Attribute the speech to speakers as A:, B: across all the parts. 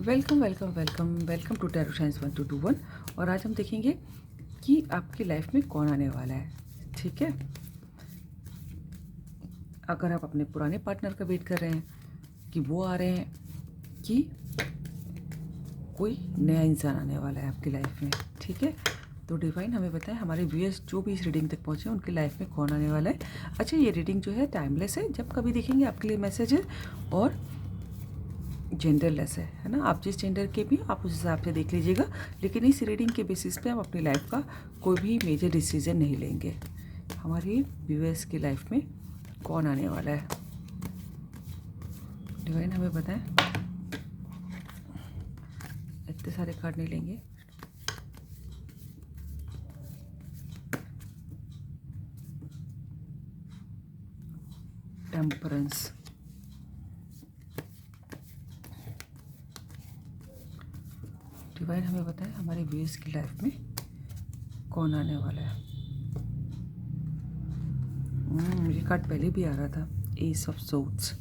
A: Welcome welcome welcome welcome to tarot science 1221। और आज हम देखेंगे कि आपकी लाइफ में कौन आने वाला है। ठीक है, अगर आप अपने पुराने पार्टनर का वेट कर रहे हैं कि वो आ रहे हैं, कि कोई नया इंसान आने वाला है आपकी लाइफ में। ठीक है, तो डिवाइन हमें बताएं हमारे व्यूअर्स जो भी इस रीडिंग तक पहुँचे हैं उनकी लाइफ में कौन आने वाला है। अच्छा, ये रीडिंग जो है टाइमलेस है, जब कभी देखेंगे आपके लिए मैसेज है, और जेंडरलेस है ना। आप जिस जेंडर के भी आप उस हिसाब से देख लीजिएगा, लेकिन इस रीडिंग के बेसिस पे आप अपनी लाइफ का कोई भी मेजर डिसीजन नहीं लेंगे। हमारी व्यूअर्स की लाइफ में कौन आने वाला है, डिवाइन हमें बताएं। इतने सारे कार्ड नहीं लेंगे। टेम्परेंस, डिवाइन हमें बताएं हमारे व्यूअर्स की लाइफ में कौन आने वाला है। मुझे कार्ड पहले भी आ रहा था, एस ऑफ सोर्ड्स।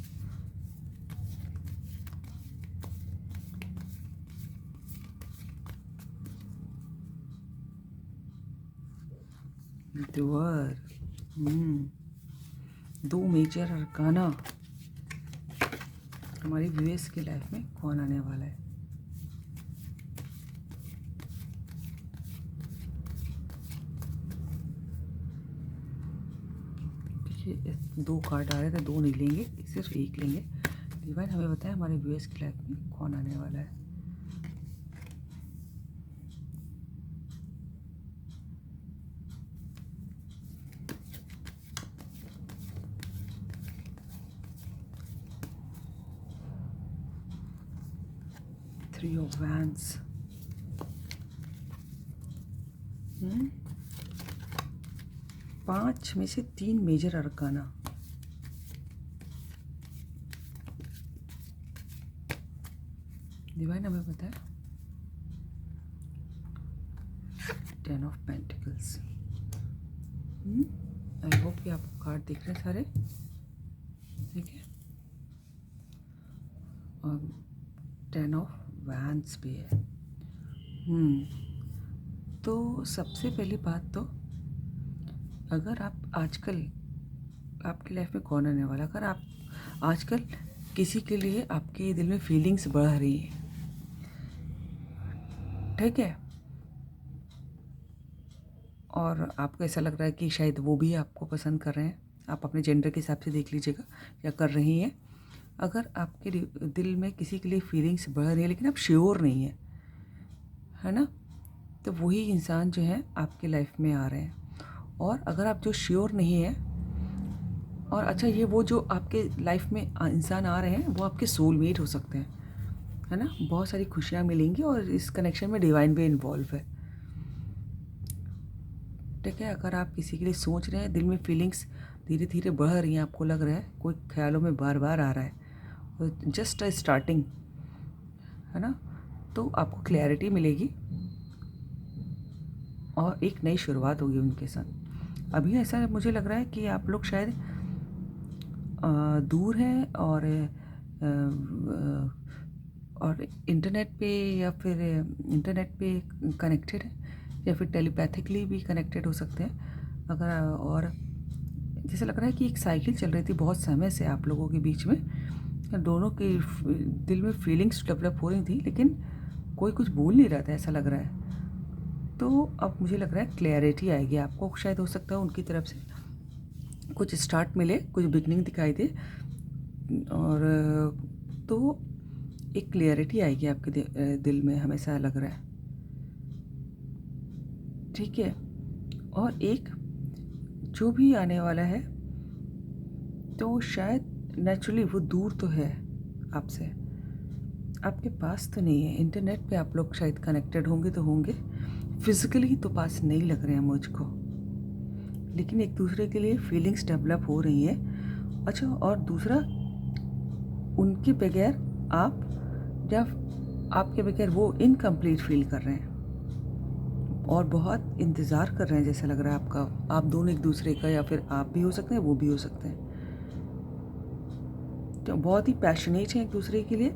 A: द्वार, दो मेजर अरकाना। हमारी व्यूअर्स की लाइफ में कौन आने वाला है। देखिए, दो कार्ड आ रहे थे, दो नहीं लेंगे, सिर्फ एक लेंगे। डिवाइन हमें बताएं हमारे व्यूअर्स की लाइफ में कौन आने वाला है। थ्री ऑफ वैंड्स, पांच में से तीन मेजर अरकाना। डिवाइन हमें बताए ten of pentacles. I hope कि आपको कार्ड दिख रहे हैं सारे, ठीक है। और टेन ऑफ वैंड्स भी है। तो सबसे पहली बात तो, अगर आप आजकल आपकी लाइफ में कौन आने वाला, अगर आप आजकल किसी के लिए आपके दिल में फीलिंग्स बढ़ रही है, ठीक है, और आपको ऐसा लग रहा है कि शायद वो भी आपको पसंद कर रहे हैं, आप अपने जेंडर के हिसाब से देख लीजिएगा या कर रही हैं। अगर आपके दिल में किसी के लिए फीलिंग्स बढ़ रही है लेकिन आप श्योर नहीं है ना, तो वही इंसान जो है आपके लाइफ में आ रहे हैं। और अगर आप जो श्योर नहीं है, और अच्छा, ये वो जो आपके लाइफ में इंसान आ रहे हैं वो आपके सोलमेट हो सकते हैं, है ना। बहुत सारी खुशियाँ मिलेंगी और इस कनेक्शन में डिवाइन भी इन्वॉल्व है, ठीक है। अगर आप किसी के लिए सोच रहे हैं, दिल में फीलिंग्स धीरे धीरे बढ़ रही हैं, आपको लग रहा है कोई ख्यालों में बार बार आ रहा है, और जस्ट अ स्टार्टिंग, है ना, तो आपको क्लैरिटी मिलेगी और एक नई शुरुआत होगी उनके साथ। अभी ऐसा मुझे लग रहा है कि आप लोग शायद दूर हैं, और इंटरनेट पे, या फिर इंटरनेट पे कनेक्टेड है, या फिर टेलीपैथिकली भी कनेक्टेड हो सकते हैं। अगर और जैसे लग रहा है कि एक साइकिल चल रही थी बहुत समय से आप लोगों के बीच में, दोनों के दिल में फीलिंग्स डेवलप हो रही थी, लेकिन कोई कुछ बोल नहीं रहा था, ऐसा लग रहा है। तो अब मुझे लग रहा है क्लैरिटी आएगी आपको, शायद हो सकता है उनकी तरफ से कुछ स्टार्ट मिले, कुछ बिगनिंग दिखाई दे, और तो एक क्लियरिटी आएगी आपके दिल में, हमेशा लग रहा है, ठीक है। और एक जो भी आने वाला है, तो शायद नेचुरली वो दूर तो है आपसे, आपके पास तो नहीं है। इंटरनेट पे आप लोग शायद कनेक्टेड होंगे तो होंगे, फिजिकली तो पास नहीं लग रहे हैं मुझको, लेकिन एक दूसरे के लिए फीलिंग्स डेवलप हो रही हैं। अच्छा, और दूसरा, उनके बगैर आप, जब आपके बगैर वो इनकम्प्लीट फील कर रहे हैं और बहुत इंतज़ार कर रहे हैं, जैसा लग रहा है आपका, आप दोनों एक दूसरे का, या फिर आप भी हो सकते हैं वो भी हो सकते हैं, तो बहुत ही पैशनेट हैं एक दूसरे के लिए।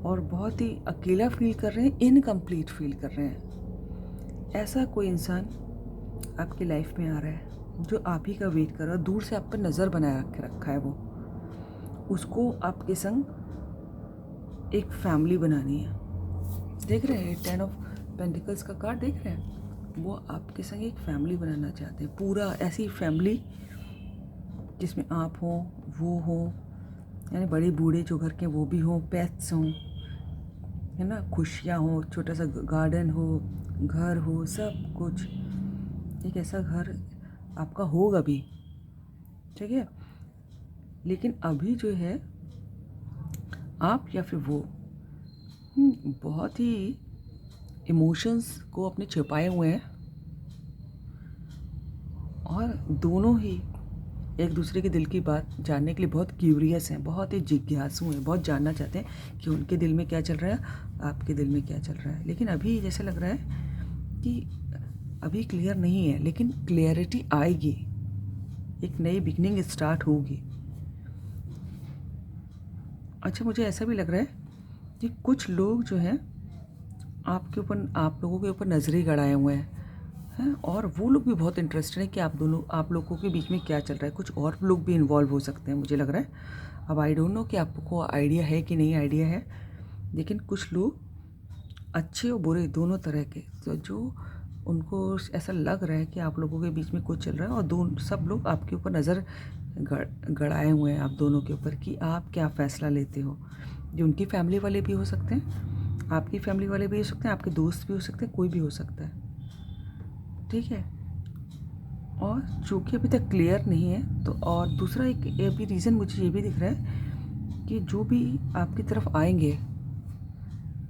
A: और बहुत ही अकेला फील कर रहे हैं, इनकम्प्लीट फील कर रहे हैं। ऐसा कोई इंसान आपकी लाइफ में आ रहा है जो आप ही का वेट कर रहा है, दूर से आप पर नज़र बनाए रखा है वो। उसको आपके संग एक फैमिली बनानी है। देख रहे हैं 10 ऑफ पेंटिकल्स का कार्ड देख रहे हैं? वो आपके संग एक फैमिली बनाना चाहते हैं, पूरा ऐसी फैमिली जिसमें आप हो, वो हो, यानी बड़े बूढ़े जो घर के वो भी हों, पेट्स हों, है ना, खुशियाँ हो, छोटा सा गार्डन हो, घर हो, सब कुछ। एक ऐसा घर आपका होगा भी, ठीक है। लेकिन अभी जो है आप या फिर वो बहुत ही इमोशंस को अपने छिपाए हुए हैं और दोनों ही एक दूसरे के दिल की बात जानने के लिए बहुत क्यूरियस हैं, बहुत ही जिज्ञासु हैं, बहुत जानना चाहते हैं कि उनके दिल में क्या चल रहा है, आपके दिल में क्या चल रहा है। लेकिन अभी जैसे लग रहा है कि अभी क्लियर नहीं है, लेकिन क्लियरिटी आएगी, एक नई बिगनिंग स्टार्ट होगी। अच्छा, मुझे ऐसा भी लग रहा है कि कुछ लोग जो हैं आपके ऊपर, आप लोगों के ऊपर नज़रें गड़ाए हुए हैं, और वो लोग भी बहुत इंटरेस्टेड हैं कि आप लोगों के बीच में क्या चल रहा है। कुछ और लोग भी इन्वॉल्व हो सकते हैं, मुझे लग रहा है। अब आई डोंट नो कि आपको आइडिया है कि नहीं आइडिया है, लेकिन कुछ लोग अच्छे और बुरे दोनों तरह के, तो जो उनको ऐसा लग रहा है कि आप लोगों के बीच में कुछ चल रहा है, और सब लोग आपके ऊपर नज़र गड़ाए हुए हैं आप दोनों के ऊपर कि आप क्या फ़ैसला लेते हो। जो उनकी फैमिली वाले भी हो सकते हैं, आपकी फैमिली वाले भी हो सकते हैं, आपके दोस्त भी हो सकते हैं, कोई भी हो सकता है, ठीक है। और चूँकि अभी तक क्लियर नहीं है, तो और दूसरा एक अभी रीज़न मुझे ये भी दिख रहा है कि जो भी आपकी तरफ आएंगे,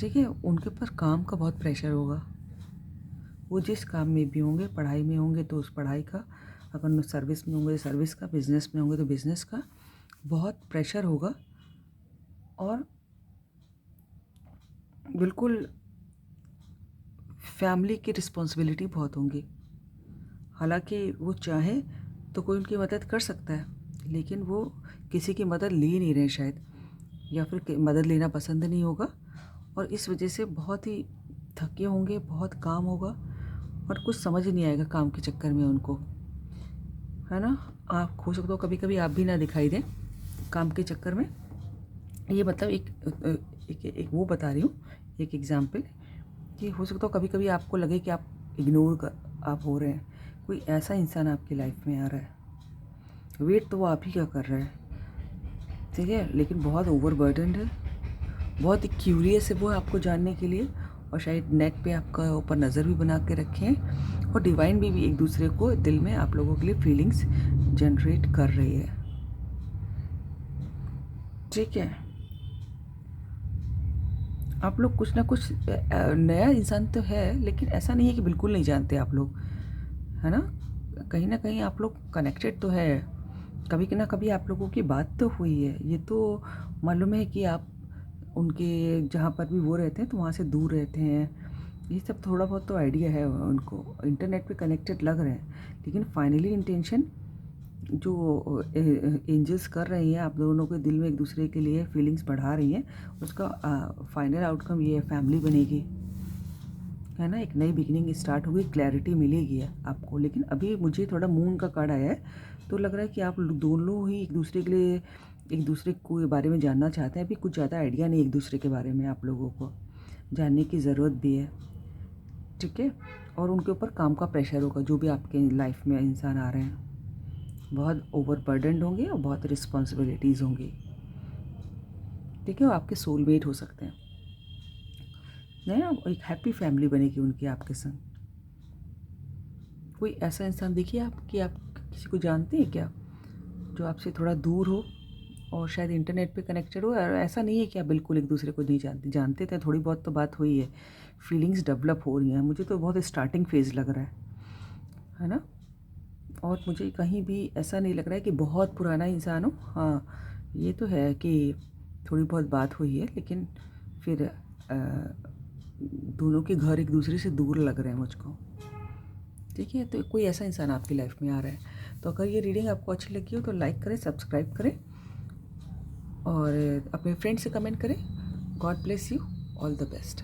A: ठीक है, उनके ऊपर काम का बहुत प्रेशर होगा। वो जिस काम में भी होंगे, पढ़ाई में होंगे तो उस पढ़ाई का, अगर सर्विस में होंगे तो सर्विस का, बिज़नेस में होंगे तो बिज़नेस का, बहुत प्रेशर होगा। और बिल्कुल फैमिली की रिस्पॉन्सिबिलिटी बहुत होंगी। हालांकि वो चाहे तो कोई उनकी मदद कर सकता है, लेकिन वो किसी की मदद ले नहीं रहे शायद, या फिर मदद लेना पसंद नहीं होगा, और इस वजह से बहुत ही थके होंगे, बहुत काम होगा और कुछ समझ नहीं आएगा काम के चक्कर में उनको, है ना। आप हो सकता हो कभी कभी आप भी ना दिखाई दें काम के चक्कर में। ये मतलब एक वो बता रही हूँ, एक एग्जाम्पल, कि हो सकता हो कभी कभी आपको लगे कि आप आप हो रहे हैं, कोई ऐसा इंसान आपकी लाइफ में आ रहा है, वेट तो वो आप ही का कर रहा है, ठीक है, लेकिन बहुत ओवरबर्डनड है, बहुत ही क्यूरियस है वो आपको जानने के लिए, और शायद नेट पे आपका ऊपर नज़र भी बना के रखे हैं, और डिवाइन भी एक दूसरे को दिल में आप लोगों के लिए फीलिंग्स जनरेट कर रही है, ठीक है। आप लोग कुछ ना कुछ नया इंसान तो है, लेकिन ऐसा नहीं है कि बिल्कुल नहीं जानते आप लोग, है ना कहीं आप लोग कनेक्टेड तो है, कभी ना कभी आप लोगों की बात तो हुई है। ये तो मालूम है कि आप उनके जहाँ पर भी वो रहते हैं तो वहाँ से दूर रहते हैं, ये सब थोड़ा बहुत तो आइडिया है उनको, इंटरनेट पे कनेक्टेड लग रहे हैं, लेकिन फाइनली इंटेंशन जो एंजल्स कर रही हैं आप दोनों के दिल में एक दूसरे के लिए फीलिंग्स बढ़ा रही हैं, उसका फाइनल आउटकम ये है, फैमिली बनेगी, है ना, एक नई बिगिनिंग स्टार्ट होगी, क्लैरिटी मिलेगी आपको। लेकिन अभी मुझे थोड़ा मून का कार्ड आया है, तो लग रहा है कि आप दोनों ही एक दूसरे के लिए, एक दूसरे को बारे में जानना चाहते हैं। अभी कुछ ज़्यादा आइडिया नहीं एक दूसरे के बारे में, आप लोगों को जानने की ज़रूरत भी है, ठीक है। और उनके ऊपर काम का प्रेशर होगा, जो भी आपके लाइफ में इंसान आ रहे हैं, बहुत ओवरबर्डनड होंगे और बहुत रिस्पॉन्सिबिलिटीज़ होंगी, ठीक है। वो आपके सोलमेट हो सकते हैं, नया एक हैप्पी फैमिली बनेगी उनकी आपके संग। कोई ऐसा इंसान देखिए आप कि आप किसी को जानते हैं क्या, जो आपसे थोड़ा दूर हो और शायद इंटरनेट पे कनेक्टेड हो, और ऐसा नहीं है कि आप बिल्कुल एक दूसरे को नहीं जानते थे, थोड़ी बहुत तो बात हुई है, फीलिंग्स डेवलप हो रही हैं। मुझे तो बहुत स्टार्टिंग फेज़ लग रहा है ना। और मुझे कहीं भी ऐसा नहीं लग रहा है कि बहुत पुराना इंसान हो। हाँ, ये तो है कि थोड़ी बहुत बात हुई है, लेकिन फिर दोनों के घर एक दूसरे से दूर लग रहे हैं मुझको, ठीक है। तो कोई ऐसा इंसान आपकी लाइफ में आ रहा है। तो अगर ये रीडिंग आपको अच्छी लगी हो तो लाइक करें, सब्सक्राइब करें, और अपने फ्रेंड से कमेंट करें, God bless you, all the best.